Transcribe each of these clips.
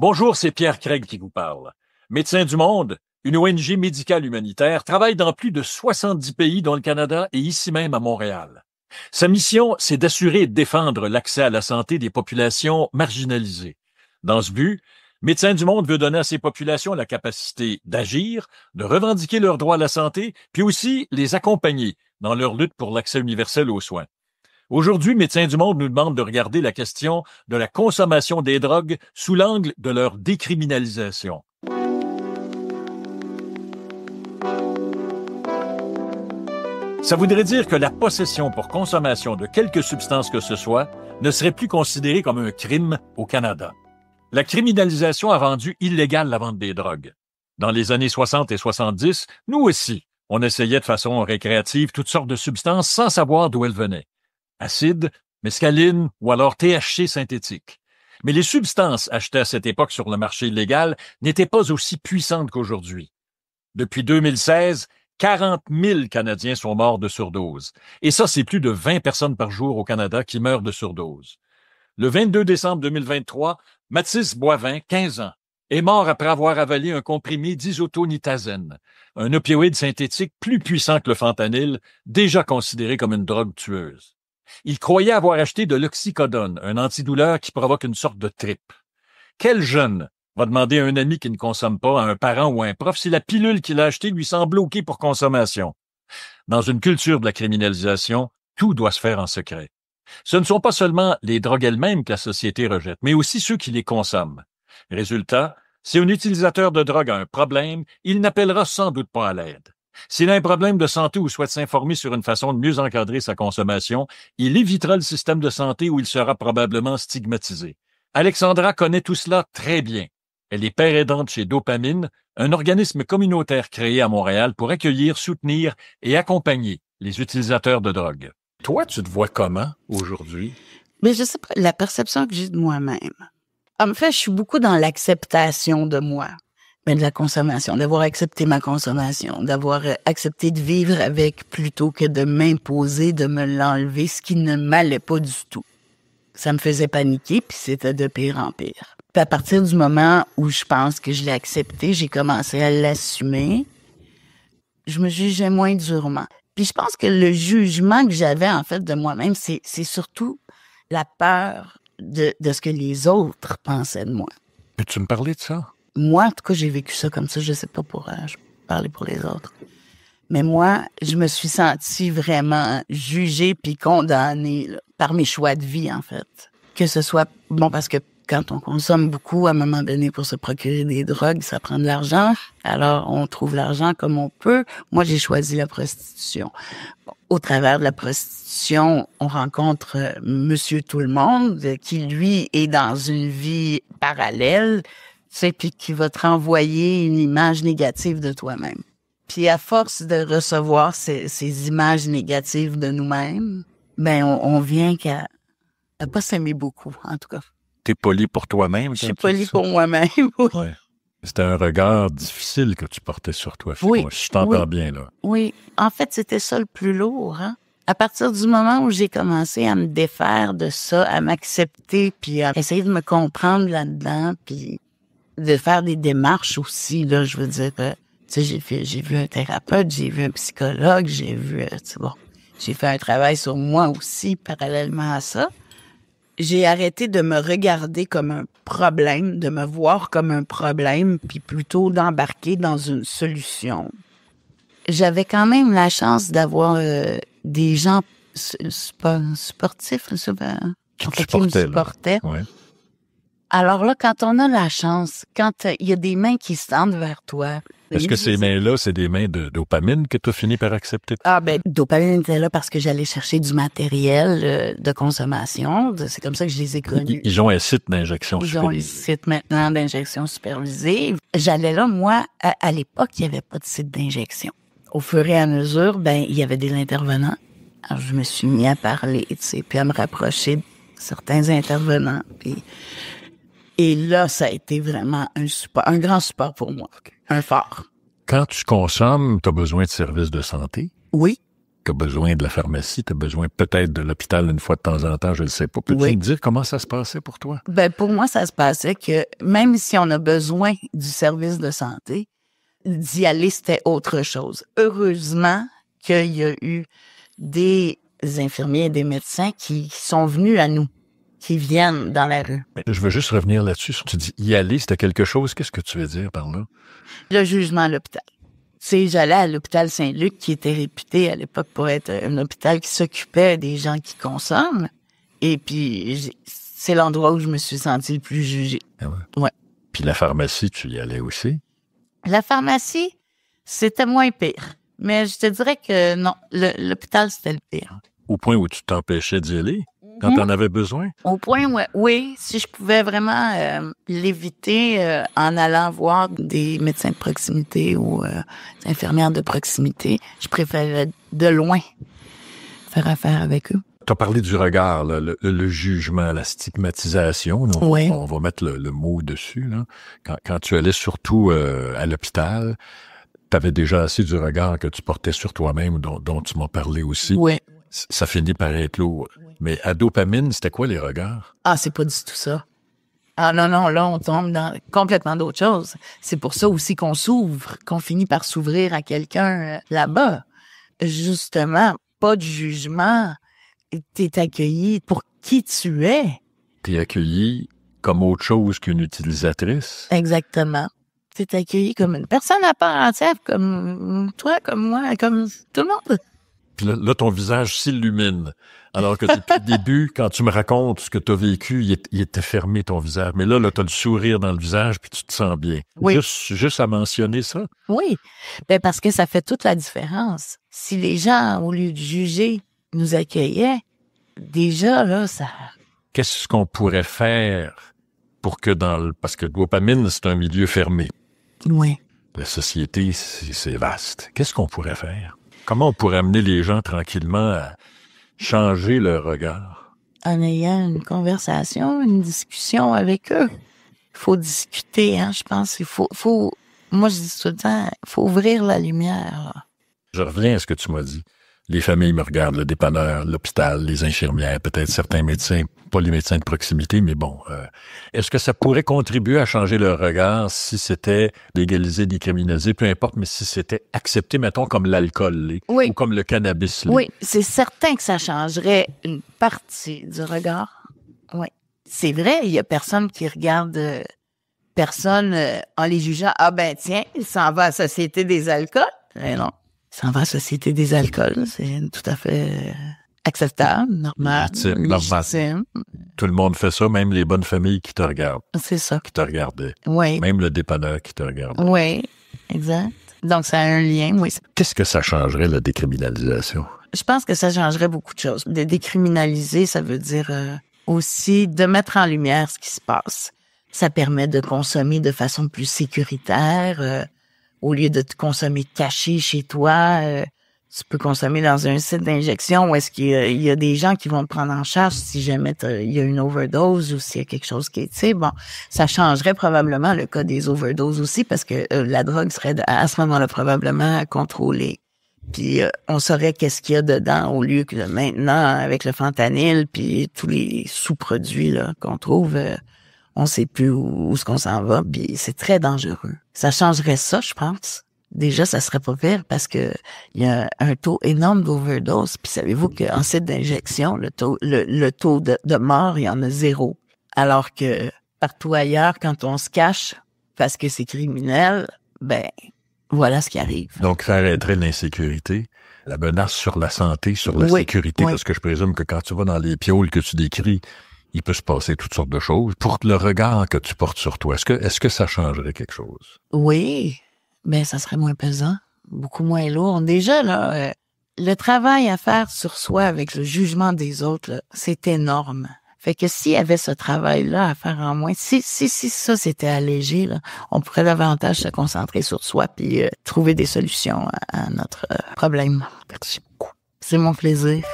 Bonjour, c'est Pierre Craig qui vous parle. Médecins du Monde, une ONG médicale humanitaire, travaille dans plus de 70 pays dont le Canada et ici même à Montréal. Sa mission, c'est d'assurer et de défendre l'accès à la santé des populations marginalisées. Dans ce but, Médecins du Monde veut donner à ces populations la capacité d'agir, de revendiquer leurs droits à la santé, puis aussi les accompagner dans leur lutte pour l'accès universel aux soins. Aujourd'hui, Médecins du Monde nous demande de regarder la question de la consommation des drogues sous l'angle de leur décriminalisation. Ça voudrait dire que la possession pour consommation de quelque substance que ce soit ne serait plus considérée comme un crime au Canada. La criminalisation a rendu illégale la vente des drogues. Dans les années 60 et 70, nous aussi, on essayait de façon récréative toutes sortes de substances sans savoir d'où elles venaient. Acide, mescaline ou alors THC synthétique. Mais les substances achetées à cette époque sur le marché illégal n'étaient pas aussi puissantes qu'aujourd'hui. Depuis 2016, 40 000 Canadiens sont morts de surdose. Et ça, c'est plus de 20 personnes par jour au Canada qui meurent de surdose. Le 22 décembre 2023, Mathis Boivin, 15 ans, est mort après avoir avalé un comprimé d'isotonitazène, un opioïde synthétique plus puissant que le fentanyl, déjà considéré comme une drogue tueuse. Il croyait avoir acheté de l'oxycodone, un antidouleur qui provoque une sorte de trippe. Quel jeune va demander à un ami qui ne consomme pas, à un parent ou à un prof, si la pilule qu'il a achetée lui semble OK pour consommation? Dans une culture de la criminalisation, tout doit se faire en secret. Ce ne sont pas seulement les drogues elles-mêmes que la société rejette, mais aussi ceux qui les consomment. Résultat, si un utilisateur de drogue a un problème, il n'appellera sans doute pas à l'aide. S'il a un problème de santé ou souhaite s'informer sur une façon de mieux encadrer sa consommation, il évitera le système de santé où il sera probablement stigmatisé. Alexandra connaît tout cela très bien. Elle est père aidante chez Dopamine, un organisme communautaire créé à Montréal pour accueillir, soutenir et accompagner les utilisateurs de drogue. Toi, tu te vois comment aujourd'hui? Mais je sais pas, la perception que j'ai de moi-même. En fait, je suis beaucoup dans l'acceptation de moi. Mais de la consommation, d'avoir accepté ma consommation, d'avoir accepté de vivre avec plutôt que de m'imposer, de me l'enlever, ce qui ne m'allait pas du tout. Ça me faisait paniquer, puis c'était de pire en pire. Puis à partir du moment où je pense que je l'ai accepté, j'ai commencé à l'assumer, je me jugeais moins durement. Puis je pense que le jugement que j'avais en fait de moi-même, c'est surtout la peur de ce que les autres pensaient de moi. Peux-tu me parler de ça? Moi, en tout cas, j'ai vécu ça comme ça. Je sais pas pour parler pour les autres. Mais moi, je me suis sentie vraiment jugée puis condamnée là, par mes choix de vie, en fait. Que ce soit... Bon, parce que quand on consomme beaucoup, à un moment donné, pour se procurer des drogues, ça prend de l'argent. Alors, on trouve l'argent comme on peut. Moi, j'ai choisi la prostitution. Bon, au travers de la prostitution, on rencontre Monsieur Tout-le-Monde, qui, lui, est dans une vie parallèle, puis qui va te renvoyer une image négative de toi-même. Puis à force de recevoir ces images négatives de nous-mêmes, ben on vient qu'à pas s'aimer beaucoup, en tout cas. T'es poli pour toi-même? Je suis poli pour moi-même, oui. Ouais. C'était un regard difficile que tu portais sur toi, oui, moi. Je t'entends bien, là. Oui, en fait, c'était ça le plus lourd, hein. À partir du moment où j'ai commencé à me défaire de ça, à m'accepter, puis à essayer de me comprendre là-dedans, puis de faire des démarches aussi, là, je veux dire, tu sais, j'ai vu un thérapeute, j'ai vu un psychologue, j'ai fait un travail sur moi aussi, parallèlement à ça. J'ai arrêté de me regarder comme un problème, de me voir comme un problème, puis plutôt d'embarquer dans une solution. J'avais quand même la chance d'avoir des gens sportifs, Qui me supportaient. Ouais. Alors là, quand on a la chance, quand il y a des mains qui se tendent vers toi... Est-ce que ces mains-là, c'est des mains de Dopamine que tu as fini par accepter? Ah ben, Dopamine était là parce que j'allais chercher du matériel de consommation. C'est comme ça que je les ai connus. Ils ont un site d'injection supervisée. supervisée. Ils ont un site maintenant d'injection supervisée. J'allais là, moi, à l'époque, il n'y avait pas de site d'injection. Au fur et à mesure, ben il y avait des intervenants. Alors, je me suis mis à parler, tu sais, puis à me rapprocher de certains intervenants. Et là, ça a été vraiment un grand support pour moi. Un phare. Quand tu consommes, tu as besoin de services de santé? Oui. tu as besoin de la pharmacie, tu as besoin peut-être de l'hôpital une fois de temps en temps, je ne sais pas. Peux-tu me dire comment ça se passait pour toi? Ben, pour moi, ça se passait que même si on a besoin du service de santé, d'y aller, c'était autre chose. Heureusement qu'il y a eu des infirmiers et des médecins qui sont venus à nous, qui viennent dans la rue. Mais je veux juste revenir là-dessus. Tu dis y aller, c'était quelque chose. Qu'est-ce que tu veux dire par là? Le jugement à l'hôpital. J'allais à l'hôpital Saint-Luc, qui était réputé à l'époque pour être un hôpital qui s'occupait des gens qui consomment. Et puis, c'est l'endroit où je me suis sentie le plus jugée. Ah ouais. Ouais. Puis la pharmacie, tu y allais aussi? La pharmacie, c'était moins pire. Mais je te dirais que non, l'hôpital, c'était le pire. Au point où tu t'empêchais d'y aller quand tu en avais besoin? Au point où, oui, si je pouvais vraiment l'éviter en allant voir des médecins de proximité ou des infirmières de proximité, je préférais de loin faire affaire avec eux. Tu as parlé du regard, là, le jugement, la stigmatisation. Oui. On va mettre le mot dessus. Là. Quand tu allais surtout à l'hôpital, tu avais déjà assez du regard que tu portais sur toi-même, dont tu m'as parlé aussi. Oui. Ça finit par être lourd. Mais à dopamine, c'était quoi les regards? Ah, c'est pas du tout ça. Ah non, là, on tombe dans complètement d'autres choses. C'est pour ça aussi qu'on s'ouvre, qu'on finit par s'ouvrir à quelqu'un là-bas. Justement, pas de jugement. T'es accueilli pour qui tu es. T'es accueilli comme autre chose qu'une utilisatrice. Exactement. T'es accueilli comme une personne à part entière, comme toi, comme moi, comme tout le monde. Puis là, ton visage s'illumine. Alors que depuis le début, quand tu me racontes ce que tu as vécu, il était fermé ton visage. Mais là, tu as le sourire dans le visage puis tu te sens bien. Oui. Juste à mentionner ça. Oui. Ben parce que ça fait toute la différence. Si les gens, au lieu de juger, nous accueillaient, déjà, là, ça... Qu'est-ce qu'on pourrait faire pour que parce que dopamine, c'est un milieu fermé. Oui. La société, c'est vaste. Qu'est-ce qu'on pourrait faire? Comment on pourrait amener les gens tranquillement à changer leur regard? En ayant une conversation, une discussion avec eux. Il faut discuter, hein, je pense. Il faut... Moi, je dis tout le temps, il faut ouvrir la lumière, là. Je reviens à ce que tu m'as dit. Les familles me regardent, le dépanneur, l'hôpital, les infirmières, peut-être certains médecins, pas les médecins de proximité, mais bon. Est-ce que ça pourrait contribuer à changer leur regard si c'était légalisé, décriminalisé, peu importe, mais si c'était accepté, mettons, comme l'alcool oui. ou comme le cannabis? Oui, c'est certain que ça changerait une partie du regard. Oui. C'est vrai, il y a personne qui regarde personne en les jugeant. Ah ben tiens, il s'en va à la Société des alcools. Eh non. Ça va à la Société des alcools, c'est tout à fait acceptable, normal. Légitime. Tout le monde fait ça, même les bonnes familles qui te regardent. C'est ça. Qui te regardaient. Oui. Même le dépanneur qui te regarde. Oui, exact. Donc, ça a un lien, oui. Qu'est-ce que ça changerait, la décriminalisation? Je pense que ça changerait beaucoup de choses. De décriminaliser, ça veut dire aussi de mettre en lumière ce qui se passe. Ça permet de consommer de façon plus sécuritaire. Au lieu de te consommer caché chez toi, tu peux consommer dans un site d'injection où est-ce qu'il y a des gens qui vont te prendre en charge si jamais il y a une overdose ou s'il y a quelque chose qui est, tu sais, bon, ça changerait probablement le cas des overdoses aussi parce que la drogue serait à ce moment-là probablement contrôlée. Puis on saurait qu'est-ce qu'il y a dedans au lieu que maintenant avec le fentanyl puis tous les sous-produits là qu'on trouve. On sait plus où est-ce qu'on s'en va, puis c'est très dangereux. Ça changerait ça, je pense. Déjà, ça serait pas pire parce que il y a un taux énorme d'overdose. Puis savez-vous qu'en site d'injection, le taux de mort, il y en a 0. Alors que partout ailleurs, quand on se cache parce que c'est criminel, ben voilà ce qui arrive. Donc, ça arrêterait l'insécurité, la menace sur la santé, sur la sécurité, parce que je présume que quand tu vas dans les pioles que tu décris, il peut se passer toutes sortes de choses. Pour le regard que tu portes sur toi, est-ce que ça changerait quelque chose? Oui, mais ça serait moins pesant, beaucoup moins lourd. Déjà, là, le travail à faire sur soi avec le jugement des autres, là, c'est énorme. Fait que s'il y avait ce travail-là à faire en moins, si ça c'était allégé, là, on pourrait davantage se concentrer sur soi puis trouver des solutions à notre problème. Merci beaucoup. C'est mon plaisir.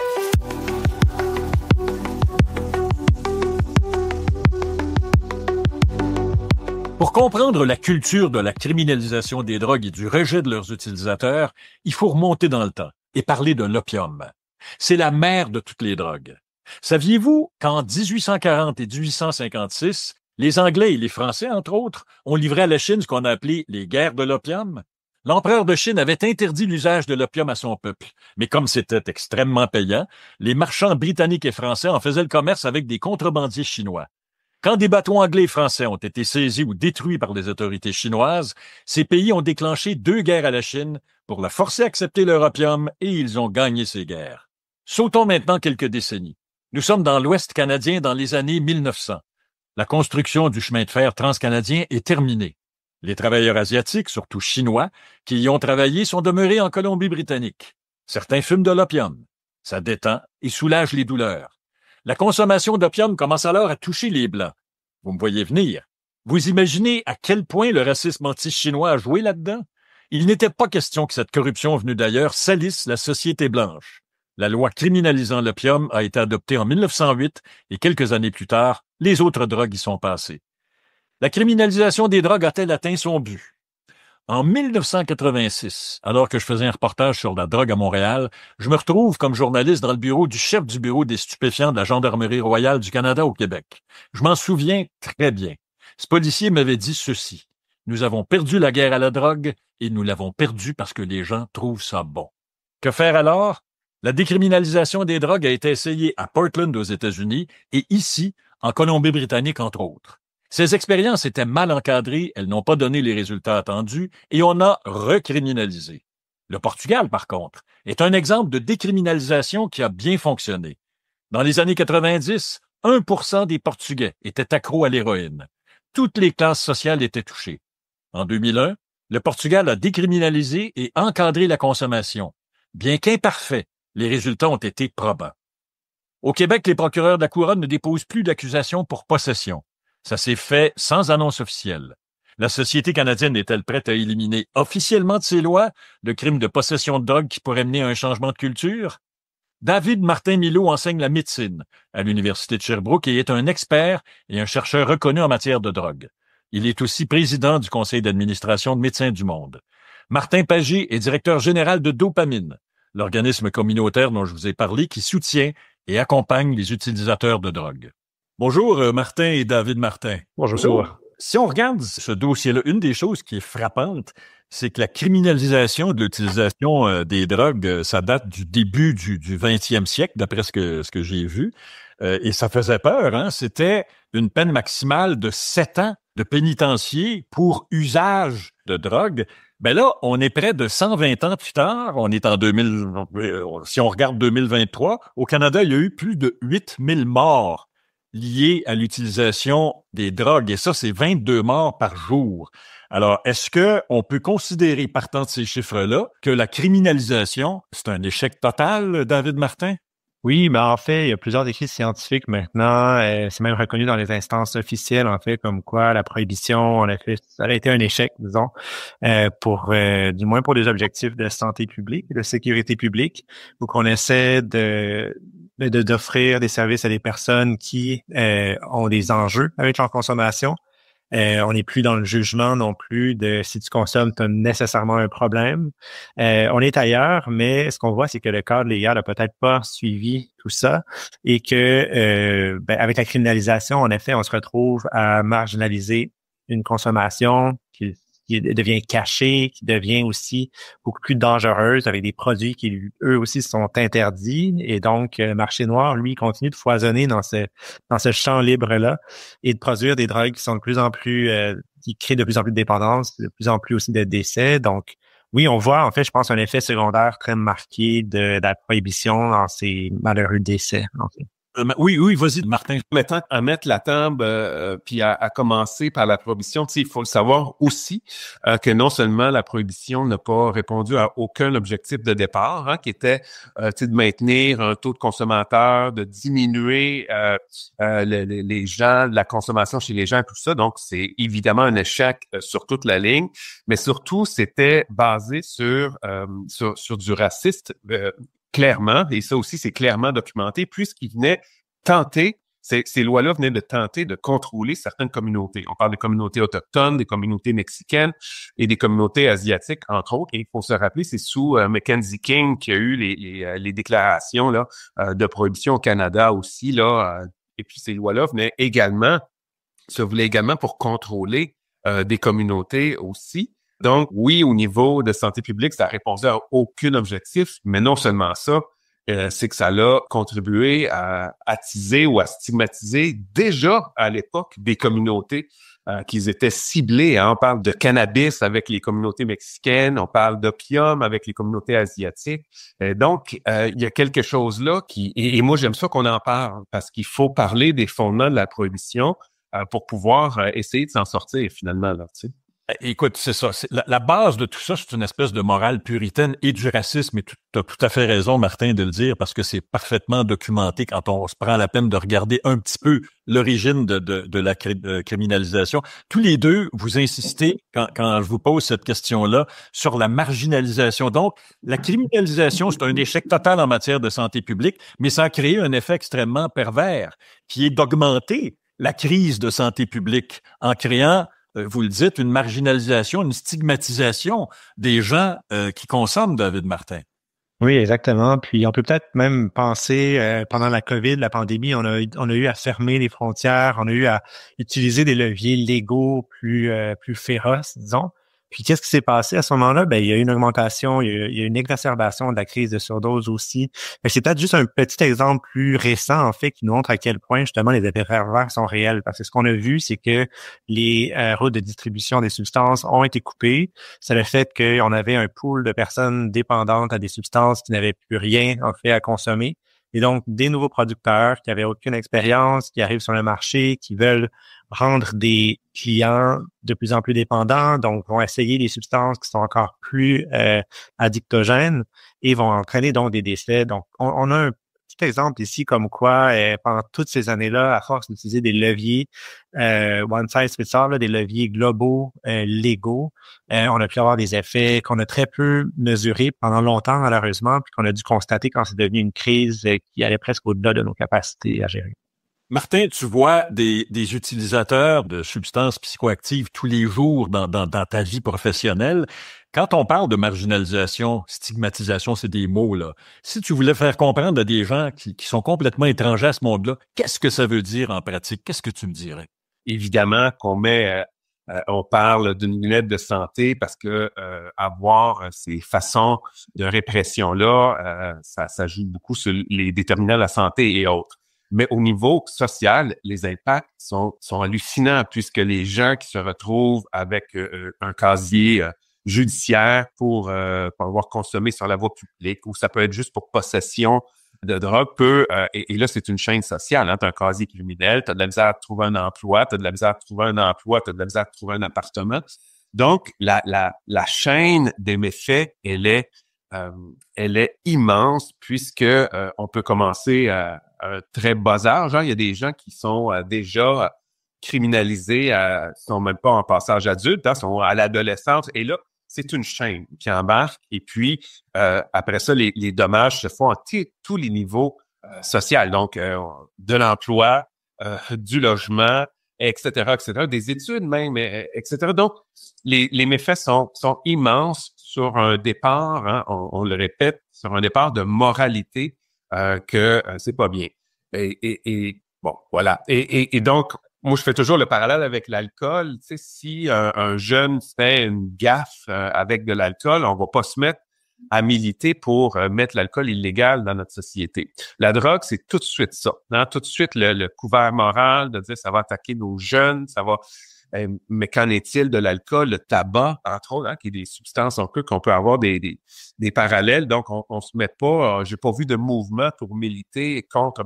Pour comprendre la culture de la criminalisation des drogues et du rejet de leurs utilisateurs, il faut remonter dans le temps. et parler de l'opium. C'est la mère de toutes les drogues. Saviez-vous qu'en 1840 et 1856, les Anglais et les Français, entre autres, ont livré à la Chine ce qu'on a appelé les guerres de l'opium? L'empereur de Chine avait interdit l'usage de l'opium à son peuple, mais comme c'était extrêmement payant, les marchands britanniques et français en faisaient le commerce avec des contrebandiers chinois. Quand des bateaux anglais et français ont été saisis ou détruits par les autorités chinoises, ces pays ont déclenché 2 guerres à la Chine pour la forcer à accepter leur opium et ils ont gagné ces guerres. Sautons maintenant quelques décennies. Nous sommes dans l'Ouest canadien dans les années 1900. La construction du chemin de fer transcanadien est terminée. Les travailleurs asiatiques, surtout chinois, qui y ont travaillé sont demeurés en Colombie-Britannique. Certains fument de l'opium. Ça détend et soulage les douleurs. La consommation d'opium commence alors à toucher les Blancs. Vous me voyez venir. Vous imaginez à quel point le racisme anti-chinois a joué là-dedans? Il n'était pas question que cette corruption venue d'ailleurs salisse la société blanche. La loi criminalisant l'opium a été adoptée en 1908 et quelques années plus tard, les autres drogues y sont passées. La criminalisation des drogues a-t-elle atteint son but? En 1986, alors que je faisais un reportage sur la drogue à Montréal, je me retrouve comme journaliste dans le bureau du chef du bureau des stupéfiants de la Gendarmerie royale du Canada au Québec. Je m'en souviens très bien. Ce policier m'avait dit ceci. Nous avons perdu la guerre à la drogue et nous l'avons perdue parce que les gens trouvent ça bon. Que faire alors? La décriminalisation des drogues a été essayée à Portland aux États-Unis et ici, en Colombie-Britannique, entre autres. Ces expériences étaient mal encadrées, elles n'ont pas donné les résultats attendus et on a recriminalisé. Le Portugal, par contre, est un exemple de décriminalisation qui a bien fonctionné. Dans les années 90, 1% des Portugais étaient accros à l'héroïne. Toutes les classes sociales étaient touchées. En 2001, le Portugal a décriminalisé et encadré la consommation. Bien qu'imparfaits, les résultats ont été probants. Au Québec, les procureurs de la Couronne ne déposent plus d'accusations pour possession. Ça s'est fait sans annonce officielle. La société canadienne est-elle prête à éliminer officiellement de ses lois le crime de possession de drogue qui pourrait mener à un changement de culture? David Martin-Milot enseigne la médecine à l'Université de Sherbrooke et est un expert et un chercheur reconnu en matière de drogue. Il est aussi président du conseil d'administration de Médecins du Monde. Martin Pagé est directeur général de Dopamine, l'organisme communautaire dont je vous ai parlé qui soutient et accompagne les utilisateurs de drogue. Bonjour Martin et David Martin. Bonjour. Si on regarde ce dossier-là, une des choses qui est frappante, c'est que la criminalisation de l'utilisation des drogues, ça date du début du 20e siècle, d'après ce que j'ai vu. Et ça faisait peur, hein? C'était une peine maximale de 7 ans de pénitencier pour usage de drogue. Ben là, on est près de 120 ans plus tard. On est en 2000, si on regarde 2023, au Canada, il y a eu plus de 8000 morts liées à l'utilisation des drogues. Et ça, c'est 22 morts par jour. Alors, est-ce qu'on peut considérer, partant de ces chiffres-là, que la criminalisation, c'est un échec total, David Martin? Oui, mais en fait, il y a plusieurs écrits scientifiques maintenant. C'est même reconnu dans les instances officielles, en fait, comme quoi la prohibition, ça a été un échec, disons, du moins pour des objectifs de santé publique, de sécurité publique, où qu'on essaie d'offrir des services à des personnes qui ont des enjeux avec leur consommation. On n'est plus dans le jugement non plus de si tu consommes, tu as nécessairement un problème. On est ailleurs, mais ce qu'on voit, c'est que le cadre légal n'a peut-être pas suivi tout ça et que avec la criminalisation, en effet, on se retrouve à marginaliser une consommation qui devient cachée, qui devient aussi beaucoup plus dangereuse avec des produits qui, eux aussi, sont interdits. Et donc, le marché noir, lui, continue de foisonner dans ce champ libre-là et de produire des drogues qui sont de plus en plus, qui créent de plus en plus de dépendance, de plus en plus aussi de décès. Donc, oui, on voit, en fait, je pense, un effet secondaire très marqué de la prohibition dans ces malheureux décès, en fait. Oui, vas-y, Martin. Maintenant, à mettre la table, puis à commencer par la prohibition, il faut le savoir aussi que non seulement la prohibition n'a pas répondu à aucun objectif de départ, hein, qui était de maintenir un taux de consommateurs, de diminuer les gens, la consommation chez les gens, tout ça. Donc, c'est évidemment un échec sur toute la ligne, mais surtout, c'était basé sur du raciste. Clairement, et ça aussi, c'est clairement documenté, puisqu'il venait tenter ces lois-là venaient de tenter de contrôler certaines communautés. On parle des communautés autochtones, des communautés mexicaines et des communautés asiatiques, entre autres. Et il faut se rappeler, c'est sous Mackenzie King qu'il y a eu les déclarations là de prohibition au Canada aussi, là. Et puis ces lois-là se voulaient également pour contrôler des communautés aussi. Donc, oui, au niveau de santé publique, ça répondait à aucun objectif, mais non seulement ça, c'est que ça a contribué à attiser ou à stigmatiser déjà à l'époque des communautés qui étaient ciblées. Hein. On parle de cannabis avec les communautés mexicaines, on parle d'opium avec les communautés asiatiques. Donc, il y a quelque chose là et moi j'aime ça qu'on en parle parce qu'il faut parler des fondements de la prohibition pour pouvoir essayer de s'en sortir finalement là, tu sais. Écoute, c'est ça. La base de tout ça, c'est une espèce de morale puritaine et du racisme. Et tu as tout à fait raison, Martin, de le dire, parce que c'est parfaitement documenté quand on se prend la peine de regarder un petit peu l'origine de la criminalisation. Tous les deux, vous insistez, quand je vous pose cette question-là, sur la marginalisation. Donc, la criminalisation, c'est un échec total en matière de santé publique, mais ça a créé un effet extrêmement pervers, qui est d'augmenter la crise de santé publique en créant vous le dites, une marginalisation, une stigmatisation des gens qui consomment, David Martin. Oui, exactement. Puis on peut peut-être même penser, pendant la COVID, la pandémie, on a eu à fermer les frontières, on a eu à utiliser des leviers légaux plus féroces, disons. Puis qu'est-ce qui s'est passé à ce moment-là? Ben, il y a eu une augmentation, il y a une exacerbation de la crise de surdose aussi. C'est peut-être juste un petit exemple plus récent, en fait, qui nous montre à quel point, justement, les effets pervers sont réels. Parce que ce qu'on a vu, c'est que les routes de distribution des substances ont été coupées. C'est le fait qu'on avait un pool de personnes dépendantes à des substances qui n'avaient plus rien, en fait, à consommer. Et donc, des nouveaux producteurs qui avaient aucune expérience, qui arrivent sur le marché, qui veulent rendre des clients de plus en plus dépendants, donc vont essayer des substances qui sont encore plus addictogènes et vont entraîner donc des décès. Donc, on a un petit exemple ici comme quoi, pendant toutes ces années-là, à force d'utiliser des leviers one size fits all, des leviers globaux, légaux, on a pu avoir des effets qu'on a très peu mesurés pendant longtemps, malheureusement, puis qu'on a dû constater quand c'est devenu une crise qui allait presque au-delà de nos capacités à gérer. Martin, tu vois des utilisateurs de substances psychoactives tous les jours dans ta vie professionnelle. Quand on parle de marginalisation, stigmatisation, c'est des mots, là. Si tu voulais faire comprendre à des gens qui sont complètement étrangers à ce monde-là, qu'est-ce que ça veut dire en pratique? Qu'est-ce que tu me dirais? Évidemment qu'on on parle d'une lunette de santé parce que avoir ces façons de répression-là, ça joue beaucoup sur les déterminants de la santé et autres. Mais au niveau social, les impacts sont hallucinants puisque les gens qui se retrouvent avec un casier judiciaire pour avoir consommé sur la voie publique ou ça peut être juste pour possession de drogue et là, c'est une chaîne sociale. Hein? Tu as un casier criminel, tu as de la misère à trouver un emploi, tu as de la misère à trouver un emploi, tu as de la misère à trouver un appartement. Donc, la chaîne des méfaits, elle est immense puisque on peut commencer à un très bas âge. Hein? Il y a des gens qui sont déjà criminalisés, sont même pas en passage adulte, hein? Sont à l'adolescence. Et là, c'est une chaîne qui embarque. Et puis, après ça, les dommages se font à tous les niveaux sociaux. Donc, de l'emploi, du logement, etc., des études même, etc. Donc, les méfaits sont immenses sur un départ, hein, on le répète, sur un départ de moralité que c'est pas bien. Et bon, voilà. Et donc, moi, je fais toujours le parallèle avec l'alcool. Tu sais, si un jeune fait une gaffe avec de l'alcool, on va pas se mettre à militer pour mettre l'alcool illégal dans notre société. La drogue, c'est tout de suite ça. Hein? Tout de suite, le couvert moral de dire ça va attaquer nos jeunes, ça va... mais qu'en est-il de l'alcool, le tabac, entre autres, hein, qui est des substances un peu qu'on peut avoir des parallèles. Donc, on se met pas... j'ai pas vu de mouvement pour militer contre...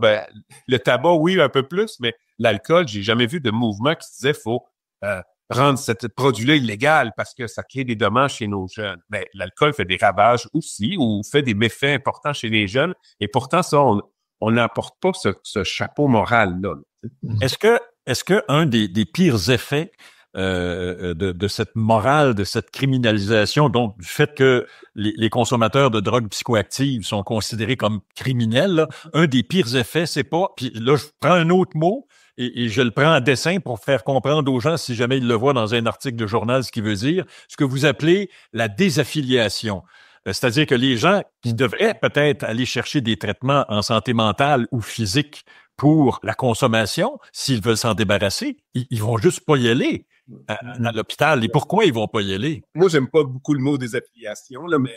le tabac, oui, un peu plus, mais l'alcool, j'ai jamais vu de mouvement qui se disait faut rendre ce produit-là illégal parce que ça crée des dommages chez nos jeunes. Mais l'alcool fait des ravages aussi ou fait des méfaits importants chez les jeunes. Et pourtant, ça, on n'apporte pas ce chapeau moral-là. Est-ce que un des pires effets de cette morale, de cette criminalisation, donc du fait que les consommateurs de drogues psychoactives sont considérés comme criminels, là, un des pires effets, c'est pas... Puis là, je prends un autre mot et je le prends en dessin pour faire comprendre aux gens, si jamais ils le voient dans un article de journal, ce qui veut dire, ce que vous appelez la désaffiliation. C'est-à-dire que les gens qui devraient peut-être aller chercher des traitements en santé mentale ou physique pour la consommation, s'ils veulent s'en débarrasser, ils vont juste pas y aller à l'hôpital. Et pourquoi ils vont pas y aller? Moi, j'aime pas beaucoup le mot désaffiliation, là, mais...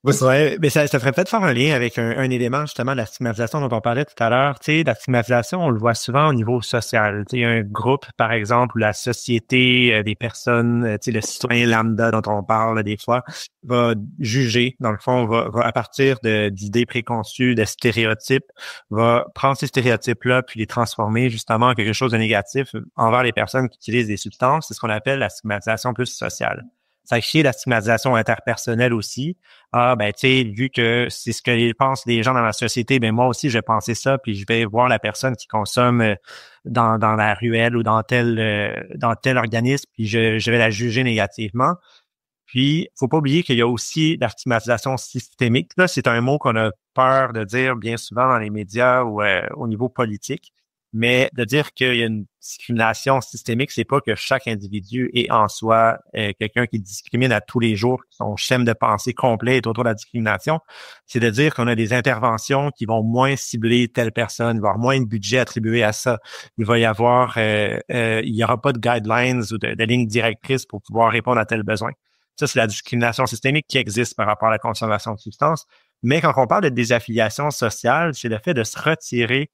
Ouais, mais ça ferait peut-être faire un lien avec un élément justement de la stigmatisation dont on parlait tout à l'heure. Tu sais, la stigmatisation, on le voit souvent au niveau social. Tu sais, un groupe, par exemple, ou la société, des personnes, tu sais, le citoyen lambda dont on parle des fois, va juger, dans le fond, va à partir d'idées préconçues, de stéréotypes, va prendre ces stéréotypes-là puis les transformer justement en quelque chose de négatif envers les personnes qui utilisent des substances. C'est ce qu'on appelle la stigmatisation plus sociale. Ça crée la stigmatisation interpersonnelle aussi. Ah, ben, tu sais, vu que c'est ce que pensent les gens dans la société, ben, moi aussi, je vais penser ça, puis je vais voir la personne qui consomme dans la ruelle ou dans tel organisme, puis je vais la juger négativement. Puis, faut pas oublier qu'il y a aussi la stigmatisation systémique. Là, c'est un mot qu'on a peur de dire bien souvent dans les médias ou au niveau politique. Mais de dire qu'il y a une discrimination systémique, c'est pas que chaque individu est en soi quelqu'un qui discrimine à tous les jours, son schème de pensée complet est autour de la discrimination. C'est de dire qu'on a des interventions qui vont moins cibler telle personne, il va y avoir moins de budget attribué à ça. Il va y avoir, il y aura pas de guidelines ou de lignes directrices pour pouvoir répondre à tel besoin. Ça, c'est la discrimination systémique qui existe par rapport à la consommation de substances. Mais quand on parle de désaffiliation sociale, c'est le fait de se retirer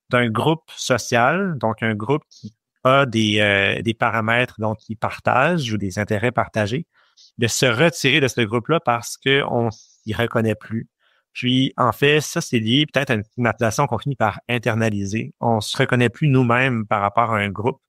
d'un groupe social, donc un groupe qui a des paramètres dont il partage ou des intérêts partagés, de se retirer de ce groupe-là parce qu'on s'y reconnaît plus. Puis, en fait, ça, c'est lié peut-être à une stigmatisation qu'on finit par internaliser. On se reconnaît plus nous-mêmes par rapport à un groupe.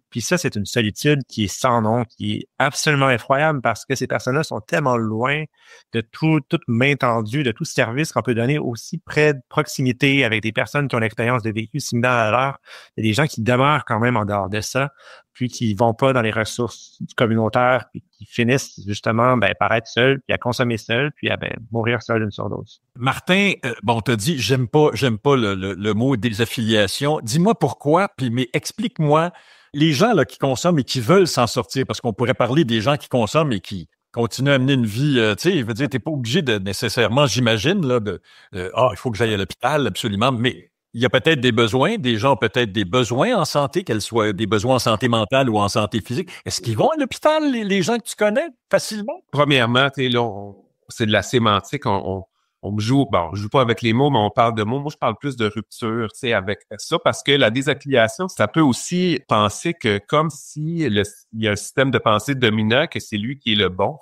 Puis ça, c'est une solitude qui est sans nom, qui est absolument effroyable parce que ces personnes-là sont tellement loin de toute main tendue, de tout service qu'on peut donner aussi près de proximité avec des personnes qui ont l'expérience de vécu similaire à leur. Il y a des gens qui demeurent quand même en dehors de ça, puis qui vont pas dans les ressources communautaires, puis qui finissent justement par être seuls, puis à consommer seuls, puis à mourir seuls d'une surdose. Martin, bon, t'as dit j'aime pas le mot désaffiliation. Dis-moi pourquoi, puis mais explique-moi les gens là qui consomment et qui veulent s'en sortir, parce qu'on pourrait parler des gens qui consomment et qui continuent à mener une vie, tu sais, je veux dire, t'es pas obligé de nécessairement, j'imagine, là, il faut que j'aille à l'hôpital, absolument, mais il y a peut-être des besoins, des gens ont peut-être des besoins en santé, qu'elles soient des besoins en santé mentale ou en santé physique. Est-ce qu'ils vont à l'hôpital, les gens que tu connais, facilement? Premièrement, tu sais, là, c'est de la sémantique, on joue, bon, je joue pas avec les mots, mais on parle de mots. Moi, je parle plus de rupture, tu sais, avec ça, parce que la désaffiliation, ça peut aussi penser que comme si il y a un système de pensée dominant, que c'est lui qui est le bon,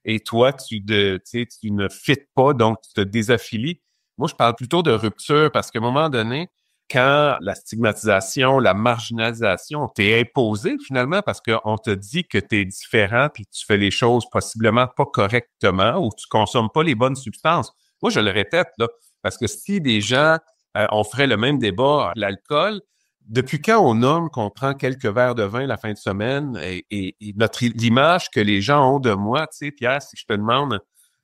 et toi, tu ne fites pas, donc tu te désaffilies. Moi, je parle plutôt de rupture, parce qu'à un moment donné, quand la stigmatisation, la marginalisation t'est imposée finalement parce qu'on te dit que tu es différent puis que tu fais les choses possiblement pas correctement ou tu consommes pas les bonnes substances. Moi, je le répète, là, parce que si des gens, on ferait le même débat, l'alcool, depuis quand on nomme qu'on prend quelques verres de vin la fin de semaine et l'image que les gens ont de moi, tu sais, Pierre, si je te demande,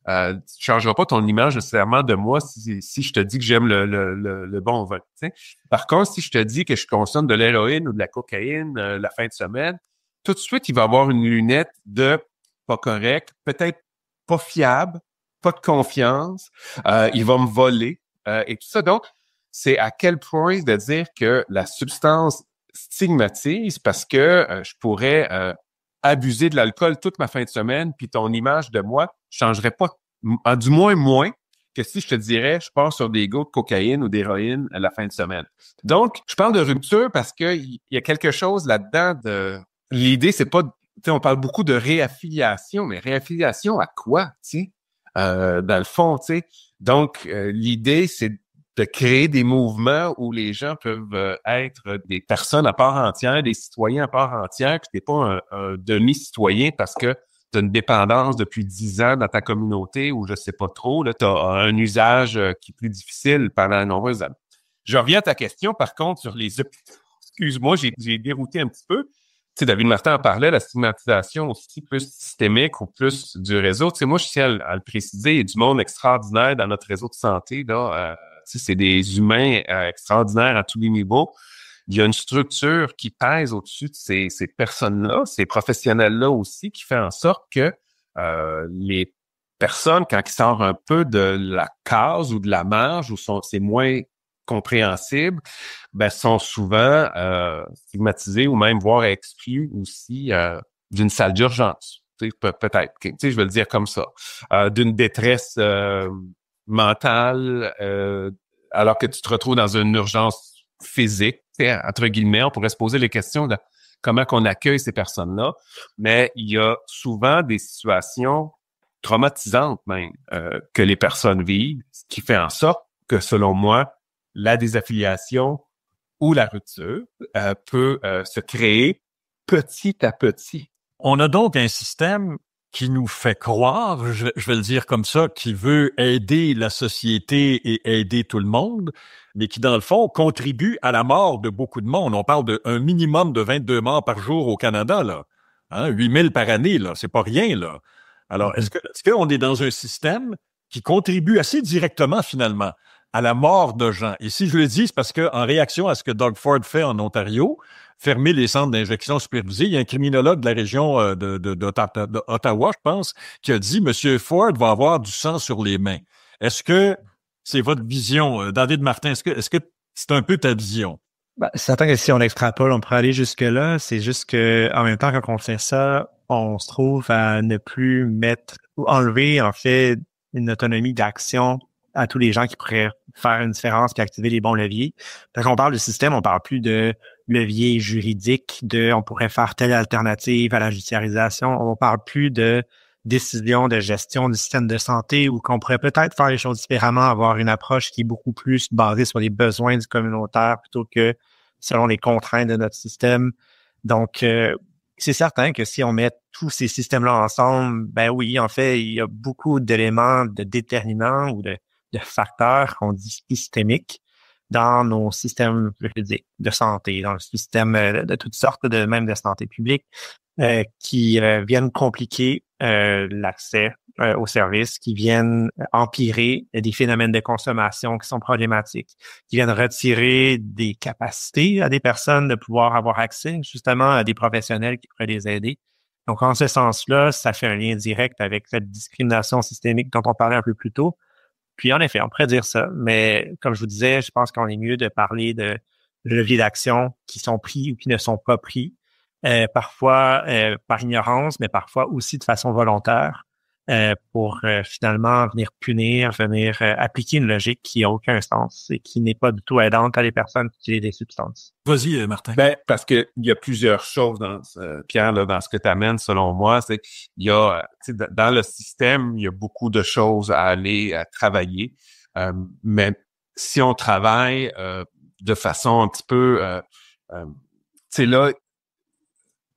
tu ne changeras pas ton image nécessairement de moi si je te dis que j'aime le bon vin, tu sais. Par contre, si je te dis que je consomme de l'héroïne ou de la cocaïne la fin de semaine, tout de suite, il va avoir une lunette de pas correct, peut-être pas fiable, pas de confiance, il va me voler et tout ça. Donc, c'est à quel point de dire que la substance stigmatise parce que je pourrais abuser de l'alcool toute ma fin de semaine, puis ton image de moi changerait pas, du moins que si je te dirais je pars sur des go de cocaïne ou d'héroïne à la fin de semaine. Donc, je parle de rupture parce que il y a quelque chose là-dedans de... L'idée, c'est pas... Tu sais, on parle beaucoup de réaffiliation, mais réaffiliation à quoi, tu sais? Dans le fond, tu sais. Donc, l'idée, c'est de créer des mouvements où les gens peuvent être des personnes à part entière, des citoyens à part entière, que tu n'es pas un demi-citoyen parce que tu as une dépendance depuis 10 ans dans ta communauté ou je sais pas trop, là, tu as un usage qui est plus difficile pendant de nombreuses années. Je reviens à ta question, par contre, sur les... Excuse-moi, j'ai dérouté un petit peu. sais, David Martin en parlait, la stigmatisation aussi plus systémique ou plus du réseau. Tu sais, moi, je tiens à le préciser, il y a du monde extraordinaire dans notre réseau de santé, là. Tu sais, c'est des humains extraordinaires à tous les niveaux. Il y a une structure qui pèse au-dessus de ces personnes-là, ces professionnels-là aussi, qui fait en sorte que les personnes, quand ils sortent un peu de la case ou de la marge, ou c'est moins compréhensible, ben sont souvent stigmatisés ou même voire exclus aussi d'une salle d'urgence. Tu sais, peut-être, tu sais, je vais le dire comme ça, d'une détresse mentale, alors que tu te retrouves dans une urgence physique, tu sais, entre guillemets, on pourrait se poser les questions de comment qu'on accueille ces personnes-là, mais il y a souvent des situations traumatisantes même que les personnes vivent, ce qui fait en sorte que, selon moi, la désaffiliation ou la rupture peut se créer petit à petit. On a donc un système qui nous fait croire, je vais le dire comme ça, qui veut aider la société et aider tout le monde, mais qui, dans le fond, contribue à la mort de beaucoup de monde. On parle d'un minimum de 22 morts par jour au Canada, là. 8 000 par année, là. C'est pas rien, là. Alors, est-ce qu'on est dans un système qui contribue assez directement, finalement, à la mort de gens? Et si je le dis, c'est parce qu'en réaction à ce que Doug Ford fait en Ontario, fermer les centres d'injection supervisés, il y a un criminologue de la région d'Ottawa, je pense, qui a dit « Monsieur Ford va avoir du sang sur les mains ». Est-ce que c'est votre vision, David Martin? Est-ce que c'est un peu ta vision? Ben, c'est certain que si on extrapole, on pourrait aller jusque-là. C'est juste que en même temps, quand on fait ça, on se trouve à ne plus mettre ou enlever, en fait, une autonomie d'action à tous les gens qui pourraient faire une différence et activer les bons leviers. Quand on parle de système, on parle plus de levier juridique, on pourrait faire telle alternative à la judiciarisation. On parle plus de décision de gestion du système de santé ou qu'on pourrait peut-être faire les choses différemment, avoir une approche qui est beaucoup plus basée sur les besoins du communautaire plutôt que selon les contraintes de notre système. Donc, c'est certain que si on met tous ces systèmes-là ensemble, ben oui, en fait, il y a beaucoup d'éléments de déterminants ou de facteurs qu'on dit systémiques dans nos systèmes juridiques de santé, dans le système de toutes sortes, même de santé publique, qui viennent compliquer l'accès aux services, qui viennent empirer des phénomènes de consommation qui sont problématiques, qui viennent retirer des capacités à des personnes de pouvoir avoir accès justement à des professionnels qui pourraient les aider. Donc, en ce sens-là, ça fait un lien direct avec cette discrimination systémique dont on parlait un peu plus tôt. Puis, en effet, on pourrait dire ça, mais comme je vous disais, je pense qu'on est mieux de parler de leviers d'action qui sont pris ou qui ne sont pas pris, parfois par ignorance, mais parfois aussi de façon volontaire, pour finalement venir punir, venir appliquer une logique qui n'a aucun sens et qui n'est pas du tout aidante à les personnes qui utilisent des substances. Vas-y, Martin. Ben, parce que il y a plusieurs choses Pierre, là, dans ce que tu amènes, selon moi. C'est qu'il y a, dans le système, il y a beaucoup de choses à aller à travailler. Mais si on travaille de façon un petit peu, là,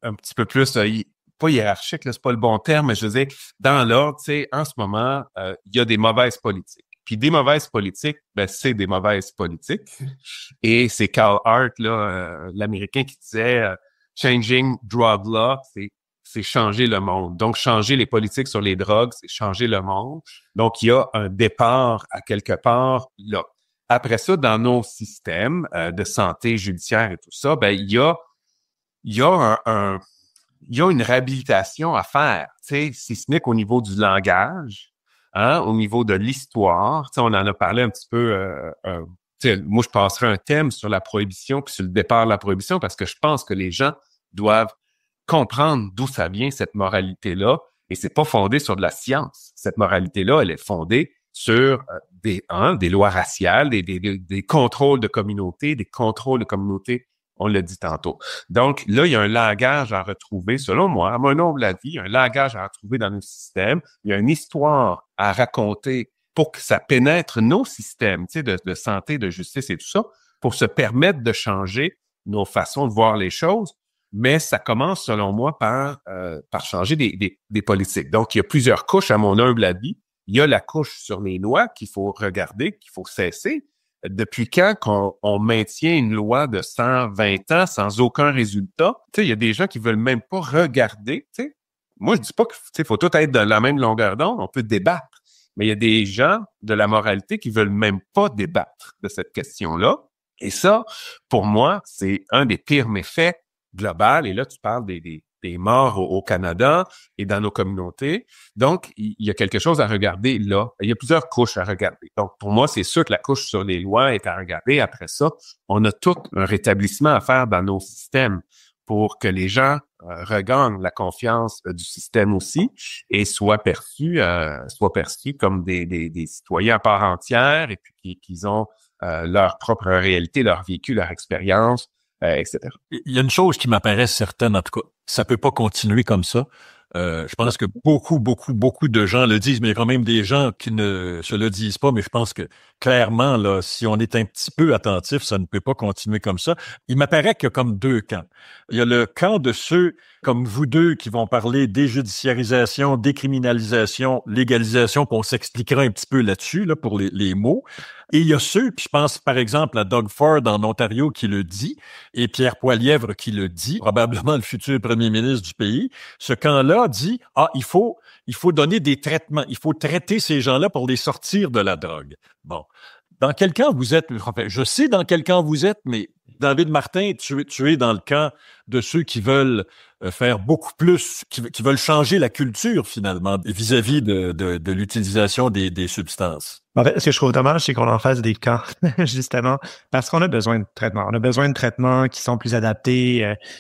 un petit peu plus, pas hiérarchique, là, c'est pas le bon terme, mais je veux dire, dans l'ordre, tu sais, en ce moment, il y a des mauvaises politiques. Puis des mauvaises politiques, ben c'est des mauvaises politiques. Et c'est Carl Hart, là, l'Américain, qui disait changing drug law, c'est changer le monde. Donc, changer les politiques sur les drogues, c'est changer le monde. Donc, il y a un départ à quelque part là. Après ça, dans nos systèmes de santé judiciaire et tout ça, ben il y a une réhabilitation à faire, tu sais, si ce n'est qu'au niveau du langage, au niveau de l'histoire. Tu sais, on en a parlé un petit peu. Tu sais, moi, je passerai un thème sur la prohibition puis sur le départ de la prohibition parce que je pense que les gens doivent comprendre d'où ça vient, cette moralité-là. Et c'est pas fondé sur de la science. Cette moralité-là, elle est fondée sur des lois raciales, des contrôles de communauté, on l'a dit tantôt. Donc, là, il y a un langage à retrouver, selon moi, à mon humble avis, il y a un langage à retrouver dans nos systèmes. Il y a une histoire à raconter pour que ça pénètre nos systèmes, tu sais, de santé, de justice et tout ça, pour se permettre de changer nos façons de voir les choses. Mais ça commence, selon moi, par changer des politiques. Donc, il y a plusieurs couches, à mon humble avis. Il y a la couche sur les lois qu'il faut regarder, qu'il faut cesser. depuis quand on maintient une loi de 120 ans sans aucun résultat? Tu sais, il y a des gens qui veulent même pas regarder, tu sais. Moi, je dis pas qu'il faut tout être de la même longueur d'onde, on peut débattre. Mais il y a des gens de la moralité qui veulent même pas débattre de cette question-là. Et ça, pour moi, c'est un des pires méfaits globaux. Et là, tu parles des morts au Canada et dans nos communautés. Donc, il y a quelque chose à regarder là. Il y a plusieurs couches à regarder. Donc, pour moi, c'est sûr que la couche sur les lois est à regarder. Après ça, on a tout un rétablissement à faire dans nos systèmes pour que les gens regagnent la confiance du système aussi et soient perçus comme des citoyens à part entière et puis qu'ils ont leur propre réalité, leur vécu, leur expérience, etc. Il y a une chose qui m'apparaît certaine, en tout cas, ça peut pas continuer comme ça. Je pense que beaucoup de gens le disent, mais il y a quand même des gens qui ne se le disent pas, mais je pense que clairement, là, si on est un petit peu attentif, ça ne peut pas continuer comme ça. Il m'apparaît qu'il y a comme deux camps. Il y a le camp de ceux comme vous deux qui vont parler déjudiciarisation, décriminalisation, légalisation, puis on s'expliquera un petit peu là-dessus, là, pour les mots. Et il y a ceux, puis je pense par exemple à Doug Ford en Ontario qui le dit, et Pierre Poilievre qui le dit, probablement le futur premier ministre du pays. Ce camp-là dit, il faut donner des traitements, il faut traiter ces gens-là pour les sortir de la drogue. Bon. Dans quel camp vous êtes? Enfin, je sais dans quel camp vous êtes, mais David Martin, tu es dans le camp de ceux qui veulent faire beaucoup plus, qui veulent changer la culture finalement vis-à-vis de l'utilisation des substances. En fait, ce que je trouve dommage, c'est qu'on en fasse des camps, justement, parce qu'on a besoin de traitements. On a besoin de traitements qui sont plus adaptés.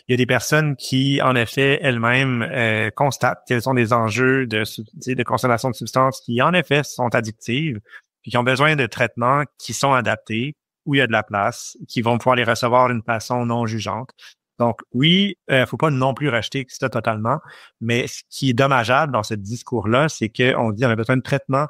Il y a des personnes qui, en effet, elles-mêmes constatent quels sont des enjeux de consommation de substances qui, en effet, sont addictives, puis qui ont besoin de traitements qui sont adaptés, où il y a de la place, qui vont pouvoir les recevoir d'une façon non jugeante. Donc, oui, faut pas non plus rejeter ça totalement, mais ce qui est dommageable dans ce discours-là, c'est qu'on dit qu'on a besoin de traitements,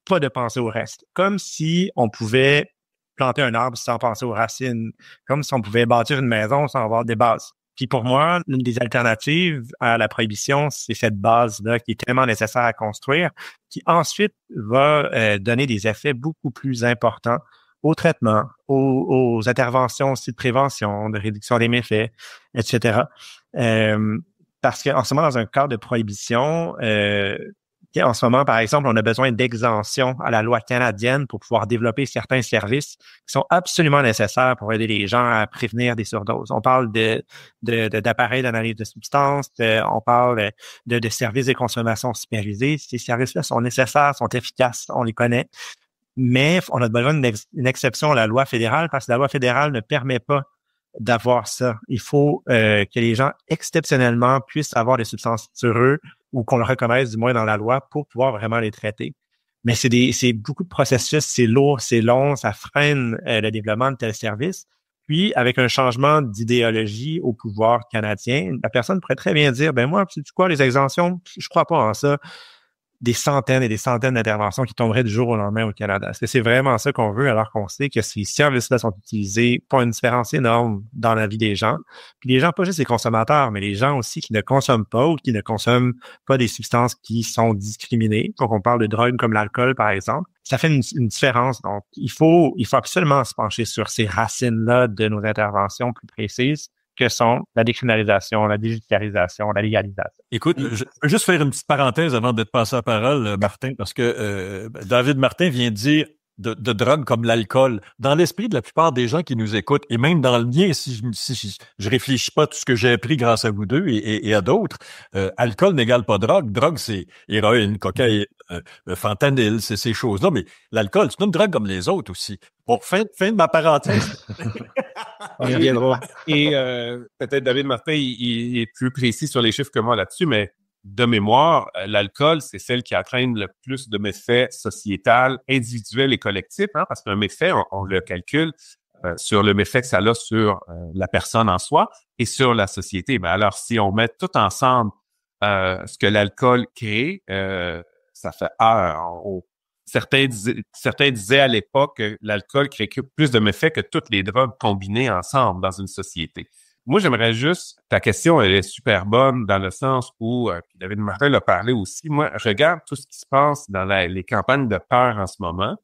pas de penser au reste. Comme si on pouvait planter un arbre sans penser aux racines, comme si on pouvait bâtir une maison sans avoir des bases. Puis pour moi, l'une des alternatives à la prohibition, c'est cette base-là qui est tellement nécessaire à construire, qui ensuite va donner des effets beaucoup plus importants au traitement, aux interventions aussi de prévention, de réduction des méfaits, etc. Parce qu'en ce moment, dans un cadre de prohibition, en ce moment, par exemple, on a besoin d'exemption à la loi canadienne pour pouvoir développer certains services qui sont absolument nécessaires pour aider les gens à prévenir des surdoses. On parle d'appareils d'analyse de substances, on parle de services de consommation supervisés. Ces services-là sont nécessaires, sont efficaces, on les connaît. Mais on a besoin d'une exception à la loi fédérale parce que la loi fédérale ne permet pas d'avoir ça. Il faut que les gens exceptionnellement puissent avoir des substances sur eux ou qu'on le reconnaisse du moins dans la loi pour pouvoir vraiment les traiter. Mais c'est beaucoup de processus, c'est lourd, c'est long, ça freine le développement de tels services. Puis, avec un changement d'idéologie au pouvoir canadien, la personne pourrait très bien dire, moi, sais-tu quoi, les exemptions, je crois pas en ça. Des centaines et des centaines d'interventions qui tomberaient du jour au lendemain au Canada. Est-ce que c'est vraiment ça qu'on veut alors qu'on sait que ces services-là sont utilisés pour une différence énorme dans la vie des gens? Puis les gens, pas juste les consommateurs, mais les gens aussi qui ne consomment pas ou qui ne consomment pas des substances qui sont discriminées. Donc, on parle de drogues comme l'alcool, par exemple. Ça fait une différence. Donc, il faut absolument se pencher sur ces racines-là de nos interventions plus précises, que sont la décriminalisation, la déjudiciarisation, la légalisation. Écoute, je veux juste faire une petite parenthèse avant de te passer la parole, Martin, parce que David Martin vient de dire de drogue comme l'alcool. Dans l'esprit de la plupart des gens qui nous écoutent, et même dans le mien, si je réfléchis pas à tout ce que j'ai appris grâce à vous deux et à d'autres, alcool n'égale pas drogue. Drogue, c'est héroïne, cocaïne, fentanyl, c'est ces choses-là. Mais l'alcool, c'est une drogue comme les autres aussi. Bon, fin de ma parenthèse. On y reviendra. Et peut-être David Martin, il est plus précis sur les chiffres que moi là-dessus, mais de mémoire, l'alcool, c'est celle qui entraîne le plus de méfaits sociétal, individuels et collectifs, parce qu'un méfait, on le calcule sur le méfait que ça a sur la personne en soi et sur la société. Mais alors, si on met tout ensemble ce que l'alcool crée, ça fait certains disaient à l'époque que l'alcool crée plus de méfaits que toutes les drogues combinées ensemble dans une société. Moi, j'aimerais juste, ta question, elle est super bonne dans le sens où, puis David Martin l'a parlé aussi, moi, regarde tout ce qui se passe dans les campagnes de peur en ce moment,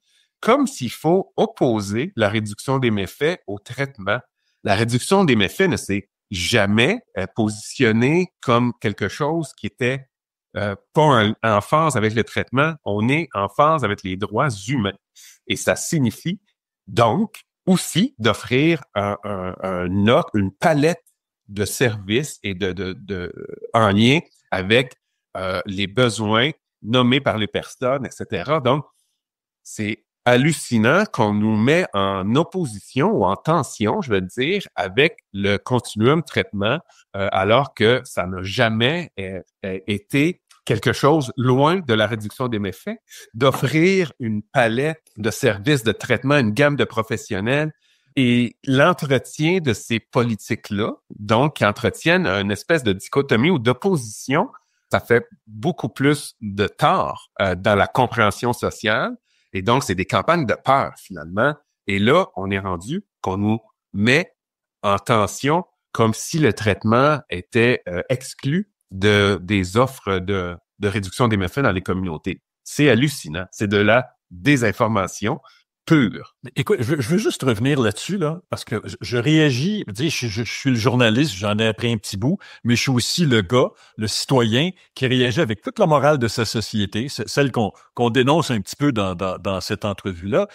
comme s'il faut opposer la réduction des méfaits au traitement. La réduction des méfaits ne s'est jamais positionnée comme quelque chose qui était pas en phase avec le traitement. On est en phase avec les droits humains. Et ça signifie donc aussi d'offrir une palette de services et en lien avec les besoins nommés par les personnes, etc. Donc, c'est hallucinant qu'on nous met en opposition ou en tension, je veux dire, avec le continuum traitement, alors que ça n'a jamais été quelque chose loin de la réduction des méfaits, d'offrir une palette de services de traitement, une gamme de professionnels et l'entretien de ces politiques-là, donc qui entretiennent une espèce de dichotomie ou d'opposition, ça fait beaucoup plus de tort dans la compréhension sociale. Et donc, c'est des campagnes de peur, finalement. Et là, on est rendu qu'on nous met en tension comme si le traitement était exclu des offres de réduction des méfaits dans les communautés. C'est hallucinant. C'est de la désinformation pure. Écoute, je veux juste revenir là-dessus, là, parce que je réagis, je suis le journaliste, j'en ai appris un petit bout, mais je suis aussi le gars, le citoyen, qui réagit avec toute la morale de sa société, celle qu'on dénonce un petit peu dans cette entrevue-là.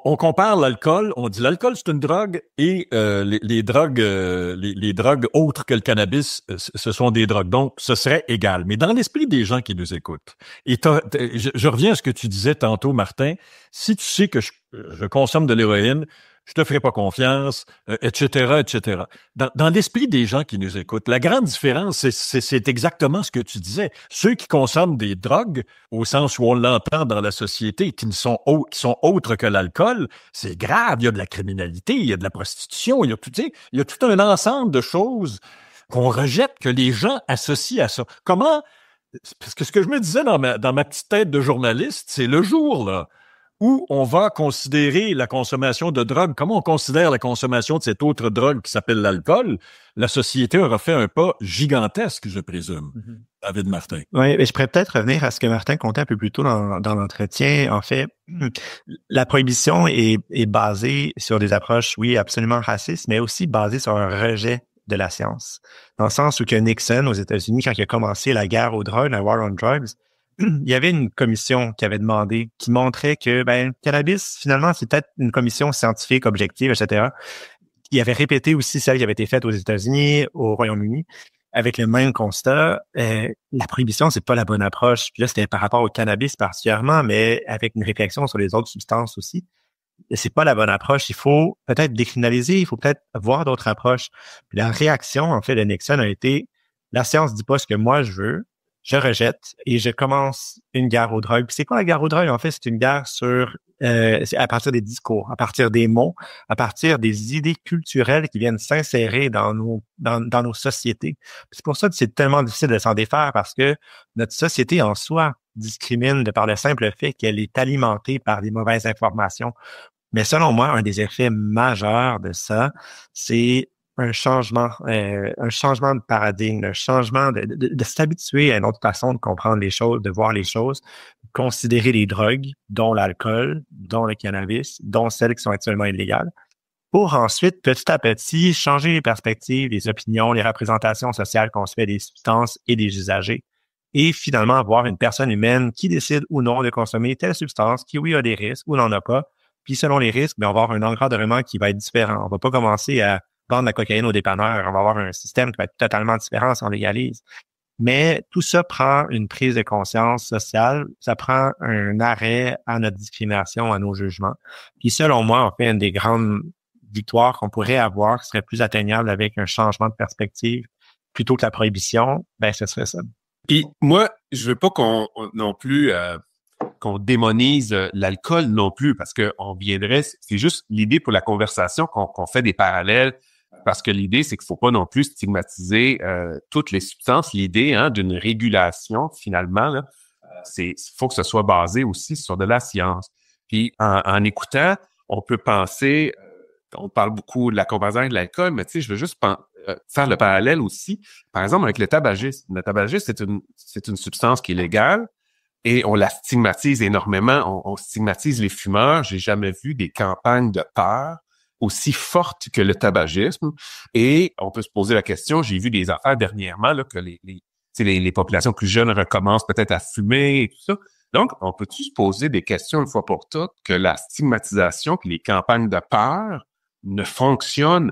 On compare l'alcool, on dit l'alcool c'est une drogue et les drogues autres que le cannabis, ce sont des drogues. Donc, ce serait égal. Mais dans l'esprit des gens qui nous écoutent, et je reviens à ce que tu disais tantôt, Martin, si tu sais que je consomme de l'héroïne, je te ferai pas confiance, etc., etc. Dans l'esprit des gens qui nous écoutent, la grande différence, c'est exactement ce que tu disais. Ceux qui consomment des drogues, au sens où on l'entend dans la société, qui sont autres que l'alcool, c'est grave. Il y a de la criminalité, il y a de la prostitution, il y a tout un ensemble de choses qu'on rejette, que les gens associent à ça. Comment? Parce que ce que je me disais dans ma petite tête de journaliste, c'est le jour, là, où on va considérer la consommation de drogue, comment on considère la consommation de cette autre drogue qui s'appelle l'alcool, la société aura fait un pas gigantesque, je présume. David Martin. Oui, mais je pourrais peut-être revenir à ce que Martin comptait un peu plus tôt dans l'entretien. En fait, la prohibition est basée sur des approches, oui, absolument racistes, mais aussi basée sur un rejet de la science. Dans le sens où que Nixon, aux États-Unis, quand il a commencé la guerre aux drogues, la War on Drugs, il y avait une commission qui avait demandé, qui montrait que le cannabis, finalement, c'est peut-être une commission scientifique, objective, etc. Il avait répété aussi celle qui avait été faite aux États-Unis, au Royaume-Uni, avec le même constat. La prohibition, c'est pas la bonne approche. Puis là, c'était par rapport au cannabis particulièrement, mais avec une réflexion sur les autres substances aussi. C'est pas la bonne approche. Il faut peut-être décriminaliser, il faut peut-être voir d'autres approches. Puis la réaction, en fait, de Nixon a été, la science dit pas ce que moi je veux, je rejette et je commence une guerre aux drogues. Puis c'est quoi la guerre aux drogues? En fait, c'est une guerre c'est à partir des discours, à partir des mots, à partir des idées culturelles qui viennent s'insérer dans nos sociétés. Puis c'est pour ça que c'est tellement difficile de s'en défaire parce que notre société en soi discrimine de par le simple fait qu'elle est alimentée par des mauvaises informations. Mais selon moi, un des effets majeurs de ça, c'est un changement de paradigme, un changement de s'habituer à une autre façon de comprendre les choses, de voir les choses, considérer les drogues, dont l'alcool, dont le cannabis, dont celles qui sont actuellement illégales, pour ensuite, petit à petit, changer les perspectives, les opinions, les représentations sociales qu'on se fait des substances et des usagers, et finalement avoir une personne humaine qui décide ou non de consommer telle substance qui, oui, a des risques ou n'en a pas. Puis selon les risques, on va avoir un encadrement qui va être différent. On va pas commencer à vendre la cocaïne au dépanneur. On va avoir un système qui va être totalement différent si on légalise. Mais tout ça prend une prise de conscience sociale. Ça prend un arrêt à notre discrimination, à nos jugements. Puis selon moi, en fait, une des grandes victoires qu'on pourrait avoir qui serait plus atteignable avec un changement de perspective plutôt que la prohibition, ce serait ça. Et moi, je veux pas qu'on non plus qu'on démonise l'alcool non plus, parce que on viendrait, c'est juste l'idée pour la conversation qu'on fait des parallèles, parce que l'idée, c'est qu'il faut pas non plus stigmatiser toutes les substances. L'idée d'une régulation, finalement, là, faut que ce soit basé aussi sur de la science. Puis en écoutant, on peut penser, on parle beaucoup de la comparaison de l'alcool, mais tu sais, je veux juste faire le parallèle aussi, par exemple, avec le tabagisme. Le tabagisme, c'est une substance qui est légale, et on la stigmatise énormément. On stigmatise les fumeurs. J'ai jamais vu des campagnes de peur aussi fortes que le tabagisme. Et on peut se poser la question, j'ai vu des affaires dernièrement là, que les populations plus jeunes recommencent peut-être à fumer et tout ça. Donc, on peut-tu se poser des questions une fois pour toutes que la stigmatisation, que les campagnes de peur ne fonctionnent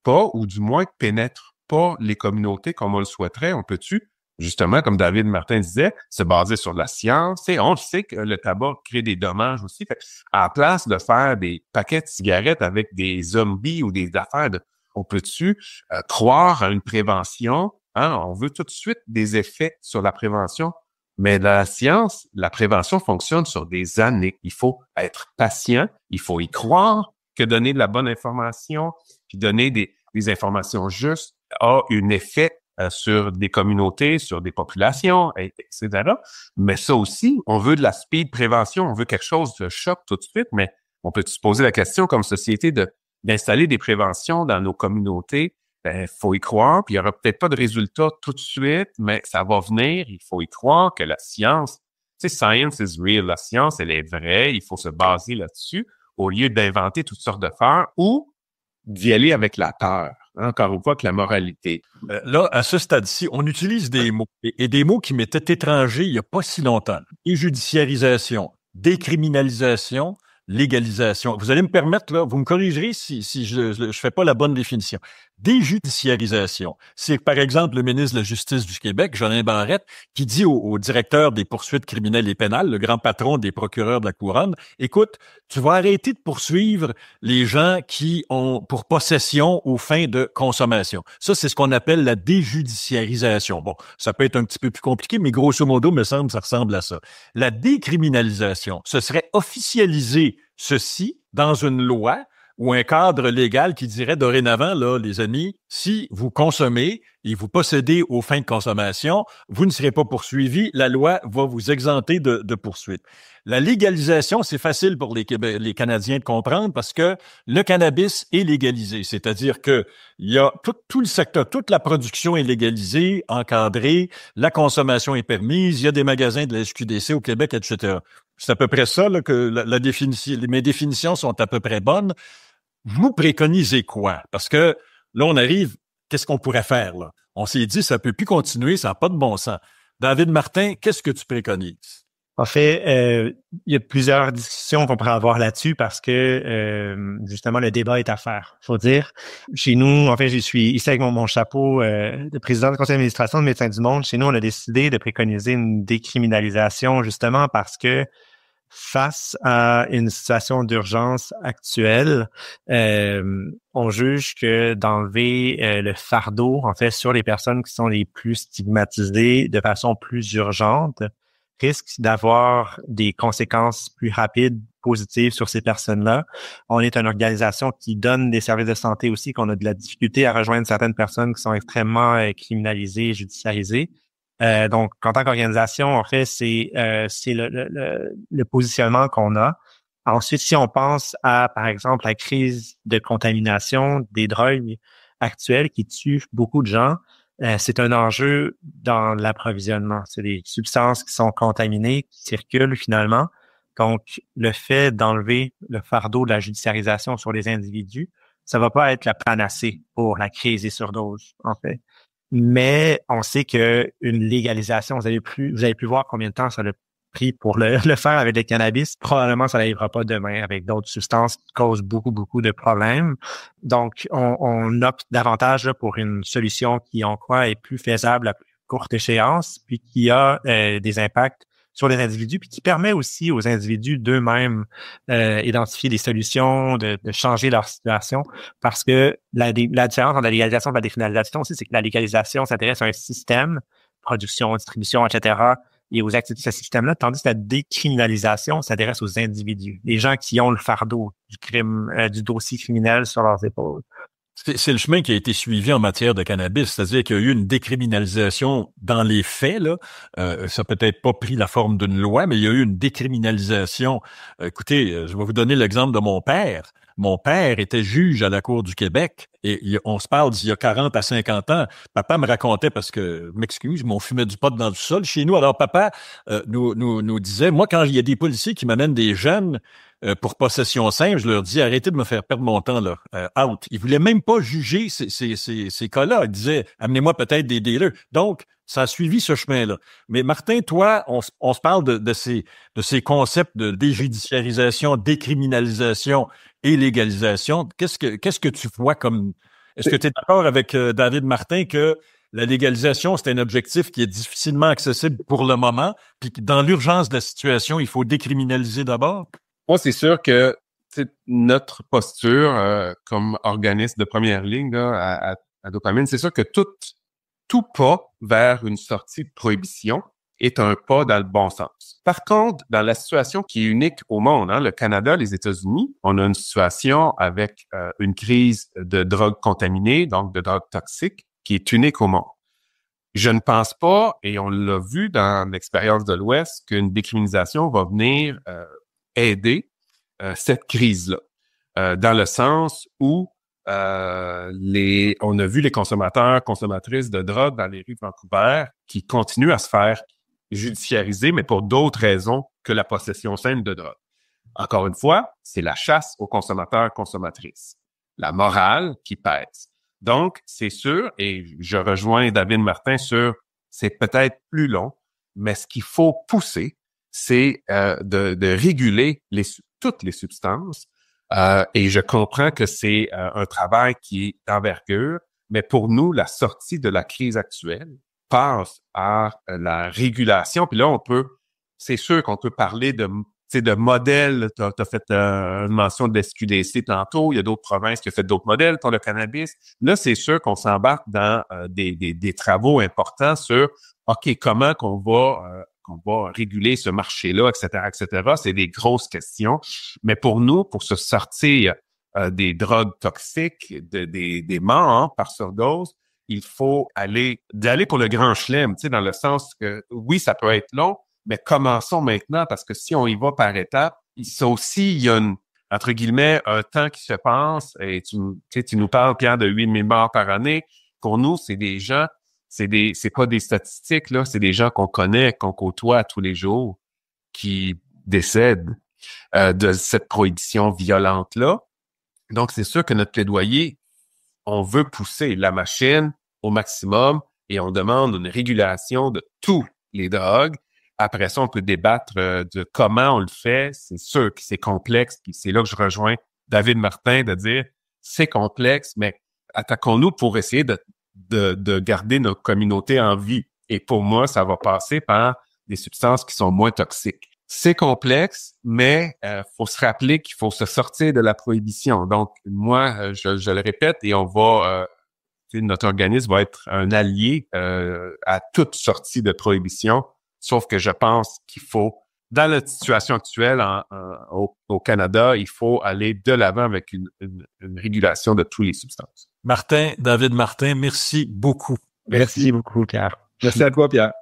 pas, ou du moins pénètrent pas les communautés comme on le souhaiterait? On peut-tu, justement, comme David Martin disait, se baser sur la science? Et on le sait que le tabac crée des dommages aussi. Fait, à la place de faire des paquets de cigarettes avec des zombies ou des affaires on peut-tu croire à une prévention? Hein? On veut tout de suite des effets sur la prévention. Mais dans la science, la prévention fonctionne sur des années. Il faut être patient, il faut y croire que donner de la bonne information, puis donner des informations justes a un effet sur des communautés, sur des populations, etc. Mais ça aussi, on veut de la speed prévention, on veut quelque chose de choc tout de suite, mais on peut se poser la question comme société d'installer des préventions dans nos communautés. Ben, faut y croire, puis il y aura peut-être pas de résultats tout de suite, mais ça va venir. Il faut y croire que la science, tu sais, science is real. La science, elle est vraie. Il faut se baser là-dessus au lieu d'inventer toutes sortes de peurs ou d'y aller avec la peur. Encore une fois, que la moralité. Là, à ce stade-ci, on utilise des mots et des mots qui m'étaient étrangers il n'y a pas si longtemps. Déjudiciarisation, décriminalisation, légalisation. Vous allez me permettre, là, vous me corrigerez si je fais pas la bonne définition. Déjudiciarisation, c'est par exemple le ministre de la Justice du Québec, Jolin Barrette, qui dit au directeur des poursuites criminelles et pénales, le grand patron des procureurs de la Couronne, écoute, tu vas arrêter de poursuivre les gens qui ont pour possession aux fins de consommation. Ça, c'est ce qu'on appelle la déjudiciarisation. Bon, ça peut être un petit peu plus compliqué, mais grosso modo, me semble, ça ressemble à ça. La décriminalisation, ce serait officialiser ceci dans une loi ou un cadre légal qui dirait dorénavant, là, les amis, si vous consommez et vous possédez aux fins de consommation, vous ne serez pas poursuivis. La loi va vous exempter de poursuite. La légalisation, c'est facile pour les Canadiens de comprendre parce que le cannabis est légalisé. C'est-à-dire que il y a tout le secteur, toute la production est légalisée, encadrée, la consommation est permise, il y a des magasins de la SQDC au Québec, etc. C'est à peu près ça là, que la définition, mes définitions sont à peu près bonnes. Vous préconisez quoi? Parce que là, on arrive, qu'est-ce qu'on pourrait faire, là? On s'est dit, ça peut plus continuer, ça n'a pas de bon sens. David Martin, qu'est-ce que tu préconises? En fait, il y a plusieurs discussions qu'on pourrait avoir là-dessus parce que, justement, le débat est à faire. Faut dire, chez nous, en fait, je suis ici avec mon chapeau de président du conseil d'administration de Médecins du Monde. Chez nous, on a décidé de préconiser une décriminalisation justement parce que face à une situation d'urgence actuelle, on juge que d'enlever le fardeau, en fait, sur les personnes qui sont les plus stigmatisées de façon plus urgente, risque d'avoir des conséquences plus rapides, positives sur ces personnes-là. On est une organisation qui donne des services de santé aussi, qu'on a de la difficulté à rejoindre certaines personnes qui sont extrêmement criminalisées, judiciarisées. Donc, en tant qu'organisation, en fait, c'est le positionnement qu'on a. Ensuite, si on pense à, par exemple, la crise de contamination des drogues actuelles qui tuent beaucoup de gens, c'est un enjeu dans l'approvisionnement. C'est des substances qui sont contaminées, qui circulent finalement. Donc, le fait d'enlever le fardeau de la judiciarisation sur les individus, ça va pas être la panacée pour la crise des surdoses, en fait. Mais on sait que une légalisation, vous avez pu voir combien de temps ça a pris pour le faire avec le cannabis. Probablement, ça n'arrivera pas demain avec d'autres substances qui causent beaucoup de problèmes. Donc, on opte davantage là, pour une solution qui, on croit, est plus faisable à plus courte échéance, puis qui a des impacts sur les individus, puis qui permet aussi aux individus d'eux-mêmes identifier des solutions, de changer leur situation, parce que la différence entre la légalisation et la décriminalisation aussi, c'est que la légalisation s'intéresse à un système, production, distribution, etc., et aux activités de ce système-là, tandis que la décriminalisation s'intéresse aux individus, les gens qui ont le fardeau du crime, du dossier criminel sur leurs épaules. C'est le chemin qui a été suivi en matière de cannabis, c'est-à-dire qu'il y a eu une décriminalisation dans les faits, là. Ça n'a peut-être pas pris la forme d'une loi, mais il y a eu une décriminalisation. Écoutez, je vais vous donner l'exemple de mon père. Mon père était juge à la Cour du Québec et on se parle d'il y a 40 à 50 ans. Papa me racontait, parce que, m'excuse, mais on fumait du pot dans du sol chez nous. Alors papa nous disait, moi, quand il y a des policiers qui m'amènent des jeunes pour possession simple, je leur dis, arrêtez de me faire perdre mon temps, là, out. Il voulait même pas juger ces cas-là. Il disait, amenez-moi peut-être des dealers. Donc, ça a suivi ce chemin-là. Mais Martin, toi, on se parle de ces concepts de déjudiciarisation, décriminalisation et légalisation. Qu'est-ce que tu vois comme... Est-ce que tu es d'accord avec David Martin que la légalisation, c'est un objectif qui est difficilement accessible pour le moment, puis que dans l'urgence de la situation, il faut décriminaliser d'abord? Moi, c'est sûr que notre posture comme organisme de première ligne là, à Dopamine, c'est sûr que tout pas vers une sortie de prohibition est un pas dans le bon sens. Par contre, dans la situation qui est unique au monde, le Canada, les États-Unis, on a une situation avec une crise de drogue contaminée, donc de drogue toxique, qui est unique au monde. Je ne pense pas, et on l'a vu dans l'expérience de l'Ouest, qu'une décriminalisation va venir aider cette crise-là, dans le sens où on a vu les consommateurs, consommatrices de drogue dans les rues de Vancouver qui continuent à se faire judiciariser, mais pour d'autres raisons que la possession simple de drogue. Encore une fois, c'est la chasse aux consommateurs, consommatrices. La morale qui pèse. Donc, c'est sûr, et je rejoins David Martin sur, c'est peut-être plus long, mais ce qu'il faut pousser, c'est de réguler toutes les substances. Et je comprends que c'est un travail qui est d'envergure, mais pour nous, la sortie de la crise actuelle passe à la régulation. Puis là, c'est sûr qu'on peut parler de modèles. Tu as fait une mention de l'SQDC tantôt. Il y a d'autres provinces qui ont fait d'autres modèles pour le cannabis. Là, c'est sûr qu'on s'embarque dans des travaux importants sur, OK, comment qu'on va réguler ce marché-là, etc., etc. C'est des grosses questions. Mais pour nous, pour se sortir des drogues toxiques, des morts par surdose, il faut aller pour le grand chelem, dans le sens que, oui, ça peut être long, mais commençons maintenant, parce que si on y va par étapes, il y a entre guillemets, un temps qui se passe, et tu nous parles, Pierre, de 8 000 morts par année. Pour nous, c'est des gens, c'est pas des statistiques, là, c'est des gens qu'on connaît, qu'on côtoie tous les jours, qui décèdent de cette prohibition violente-là. Donc, c'est sûr que notre plaidoyer, on veut pousser la machine au maximum et on demande une régulation de tous les drogues. Après ça, on peut débattre de comment on le fait. C'est sûr que c'est complexe, puis c'est là que je rejoins David Martin de dire c'est complexe, mais attaquons-nous pour essayer de garder nos communautés en vie. Et pour moi, ça va passer par des substances qui sont moins toxiques. C'est complexe, mais faut se rappeler qu'il faut se sortir de la prohibition. Donc, moi, je le répète, et on va... notre organisme va être un allié à toute sortie de prohibition, sauf que je pense qu'il faut, dans la situation actuelle au Canada, il faut aller de l'avant avec une régulation de toutes les substances. David Martin, merci beaucoup. Merci beaucoup, Pierre. Merci à toi, Pierre.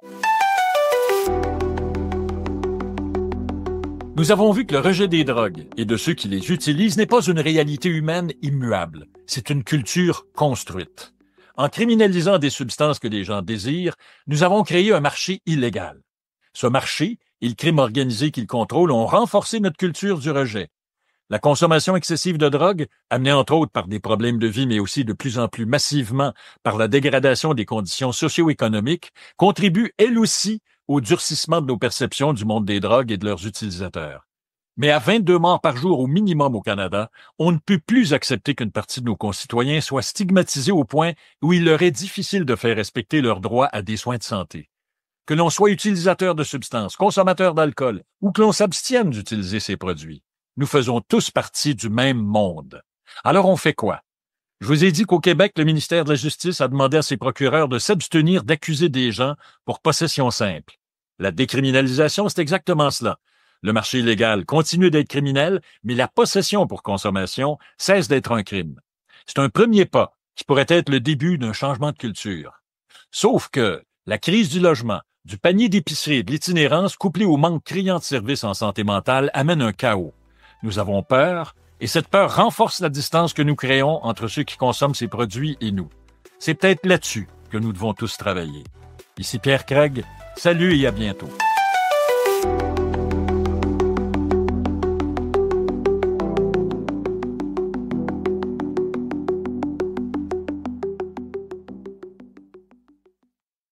Nous avons vu que le rejet des drogues et de ceux qui les utilisent n'est pas une réalité humaine immuable. C'est une culture construite. En criminalisant des substances que les gens désirent, nous avons créé un marché illégal. Ce marché et le crime organisé qu'il contrôle ont renforcé notre culture du rejet. La consommation excessive de drogue, amenée entre autres par des problèmes de vie, mais aussi de plus en plus massivement par la dégradation des conditions socio-économiques, contribue elle aussi au durcissement de nos perceptions du monde des drogues et de leurs utilisateurs. Mais à 22 morts par jour au minimum au Canada, on ne peut plus accepter qu'une partie de nos concitoyens soit stigmatisée au point où il leur est difficile de faire respecter leurs droits à des soins de santé. Que l'on soit utilisateur de substances, consommateur d'alcool ou que l'on s'abstienne d'utiliser ces produits, nous faisons tous partie du même monde. Alors on fait quoi? Je vous ai dit qu'au Québec, le ministère de la Justice a demandé à ses procureurs de s'abstenir d'accuser des gens pour possession simple. La décriminalisation, c'est exactement cela. Le marché illégal continue d'être criminel, mais la possession pour consommation cesse d'être un crime. C'est un premier pas qui pourrait être le début d'un changement de culture. Sauf que la crise du logement, du panier d'épicerie et de l'itinérance couplée au manque criant de services en santé mentale amène un chaos. Nous avons peur Et cette peur renforce la distance que nous créons entre ceux qui consomment ces produits et nous. C'est peut-être là-dessus que nous devons tous travailler. Ici Pierre Craig, salut et à bientôt.